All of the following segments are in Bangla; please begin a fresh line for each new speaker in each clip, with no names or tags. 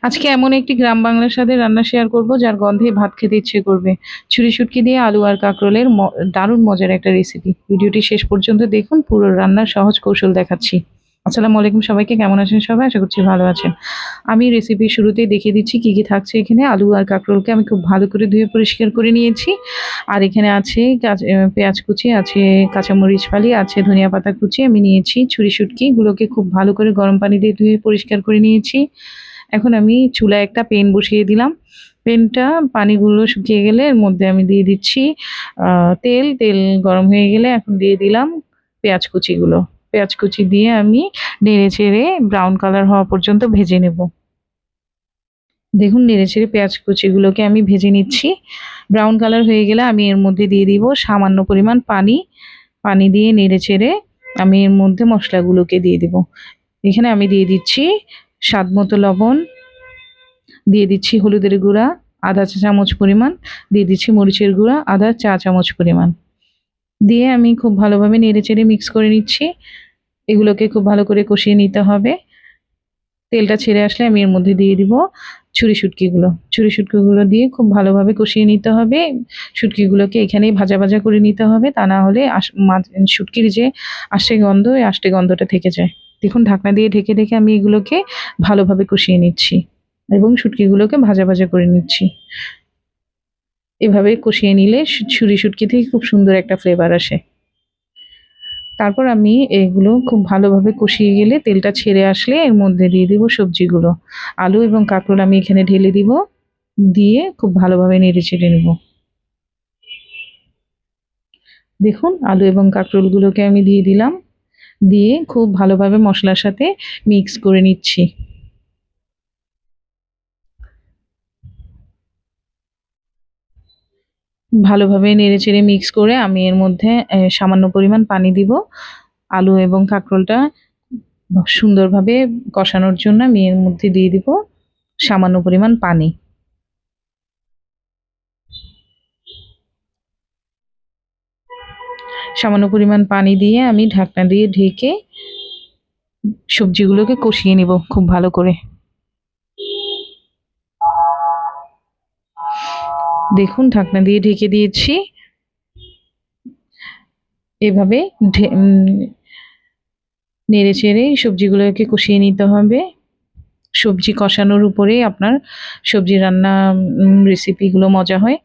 আজকে এমন একটি গ্রাম বাংলার স্বাদের রান্না শেয়ার করব যার গন্ধে ভাত খেতে ইচ্ছে করবে। ছুরি শুটকি দিয়ে আলু আর কাঁকরোলের দারুণ মজার একটা রেসিপি। ভিডিওটি শেষ পর্যন্ত দেখুন, পুরো রান্নার সহজ কৌশল দেখাচ্ছি। আসসালামু আলাইকুম সবাইকে, কেমন আছেন সবাই? আশা করছি ভালো আছেন। আমি রেসিপির শুরুতেই দেখিয়ে দিচ্ছি কি কি থাকছে এখানে। আলু আর কাঁকরোলকে আমি খুব ভালো করে ধুয়ে পরিষ্কার করে নিয়েছি। আর এখানে আছে পেঁয়াজ কুচি, আছে কাঁচামরিচ ফালি, আছে ধনিয়া পাতা কুচি আমি নিয়েছি। ছুরি শুটকি গুলোকে খুব ভালো করে গরম পানি দিয়ে ধুয়ে পরিষ্কার করে নিয়েছি। এখন আমি চুলায় একটা পেন বসিয়ে দিলাম। পেনটা পানিগুলো শুকিয়ে গেলে এর মধ্যে আমি দিয়ে দিচ্ছি তেল। তেল গরম হয়ে গেলে এখন দিয়ে দিলাম পেঁয়াজ কুচিগুলো। পেঁয়াজ কুচি দিয়ে আমি নেড়ে চেড়ে ব্রাউন কালার হওয়া পর্যন্ত ভেজে নেব। দেখুন, নেড়ে চেড়ে পেঁয়াজ কুচিগুলোকে আমি ভেজে নিচ্ছি। ব্রাউন কালার হয়ে গেলে আমি এর মধ্যে দিয়ে দিব সামান্য পরিমাণ পানি। পানি দিয়ে নেড়ে চেড়ে আমি এর মধ্যে মশলাগুলোকে দিয়ে দিব। এখানে আমি দিয়ে দিচ্ছি স্বাদ মতো লবণ, দিয়ে দিচ্ছি হলুদের গুঁড়া আধা চা চামচ পরিমাণ, দিয়ে দিচ্ছি মরিচের গুঁড়া আধা চা চামচ পরিমাণ। দিয়ে আমি খুব ভালোভাবে নেড়েচেড়ে মিক্স করে নিচ্ছি। এগুলোকে খুব ভালো করে কষিয়ে নিতে হবে। তেলটা ছেড়ে আসলে আমি এর মধ্যে দিয়ে দিব ছুরি শুটকিগুলো। ছুরি শুটকিগুলো দিয়ে খুব ভালোভাবে কষিয়ে নিতে হবে। শুটকিগুলোকে এখানেই ভাজা ভাজা করে নিতে হবে, তা না হলে শুটকির যে আষ্টে গন্ধ, ওই আষ্টে গন্ধটা থেকে যায়। দেখুন, ঢাকনা দিয়ে ঢেকে ঢেকে আমি এগুলোকে ভালোভাবে কষিয়ে নিচ্ছি এবং শুটকিগুলোকে ভাজা ভাজা করে নিচ্ছি। এভাবে কষিয়ে নিলে ছুরি শুটকি থেকে খুব সুন্দর একটা ফ্লেভার আসে। তারপর আমি এগুলো খুব ভালোভাবে কষিয়ে গেলে তেলটা ছেড়ে আসলে এর মধ্যে দিয়ে দিব সবজিগুলো। আলু এবং কাঁকরোল আমি এখানে ঢেলে দিব, দিয়ে খুব ভালোভাবে নেড়ে চেড়ে নেব। দেখুন, আলু এবং কাঁকরোলগুলোকে আমি দিয়ে দিলাম, দিয়ে খুব ভালোভাবে মশলার সাথে মিক্স করে নিচ্ছি। ভালোভাবে নেড়েচেড়ে মিক্স করে আমি এর মধ্যে সামান্য পরিমাণ পানি দিব। আলু এবং কাঁকরোলটা সুন্দরভাবে কষানোর জন্য আমি এর মধ্যে দিয়ে দিব সামান্য পরিমাণ পানি। সামান্য পরিমাণ পানি দিয়ে আমি ঢাকনা দিয়ে ঢেকে সবজিগুলোকে কষিয়ে নিব খুব ভালো করে। দেখুন, ঢাকনা দিয়ে ঢেকে দিয়েছি। এভাবে নেড়ে চেড়ে সবজিগুলোকে কষিয়ে নিতে হবে। সবজি কষানোর উপরেই আপনার সবজি রান্না রেসিপিগুলো মজা হয়।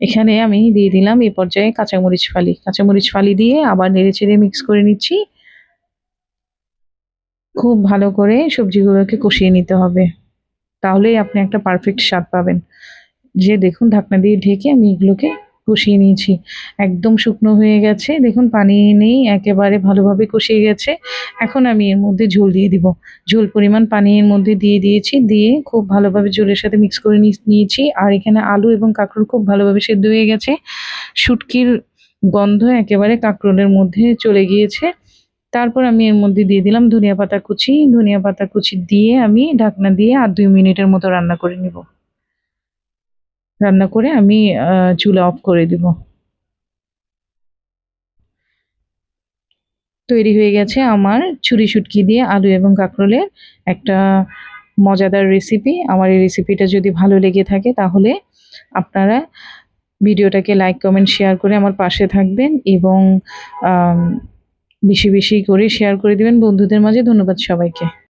এখানে আমি দিয়ে দিলাম এই পর্যায়ে কাঁচামরিচ ফালি। কাঁচামরিচ ফালি দিয়ে আবার নেড়ে চেড়ে মিক্স করে নিচ্ছি। খুব ভালো করে সবজিগুলোকে কষিয়ে নিতে হবে, তাহলেই আপনি একটা পারফেক্ট স্বাদ পাবেন। যে দেখুন, ঢাকনা দিয়ে ঢেকে আমি এগুলোকে কষিয়ে নিয়েছি। একদম শুকনো হয়ে গেছে, দেখুন পানি নেই, একেবারে ভালোভাবে কষিয়ে গেছে। এখন আমি এর মধ্যে ঝোল দিয়ে দিব। ঝোল পরিমাণ পানি এর মধ্যে দিয়ে দিয়েছি, দিয়ে খুব ভালোভাবে ঝোলের সাথে মিক্স করে নিয়েছি। আর এখানে আলু এবং কাঁকরোল খুব ভালোভাবে সেদ্ধ হয়ে গেছে। শুটকির গন্ধ একেবারে কাঁকরোলের মধ্যে চলে গিয়েছে। তারপর আমি এর মধ্যে দিয়ে দিলাম ধনিয়া পাতা কুচি। ধনিয়া পাতা কুচি দিয়ে আমি ঢাকনা দিয়ে আর ২ মিনিটের মতো রান্না করে নিব। রান্না করে আমি চুলা অফ করে দিব। তৈরি হয়ে গেছে আমার ছুরি শুটকি দিয়ে আলু এবং কাঁকরোলের একটা মজাদার রেসিপি। আমার এই রেসিপিটা যদি ভালো লেগে থাকে তাহলে আপনারা ভিডিওটাকে লাইক, কমেন্ট, শেয়ার করে আমার পাশে থাকবেন এবং আম বেশি বেশি করে শেয়ার করে দিবেন বন্ধুদের মাঝে। ধন্যবাদ সবাইকে।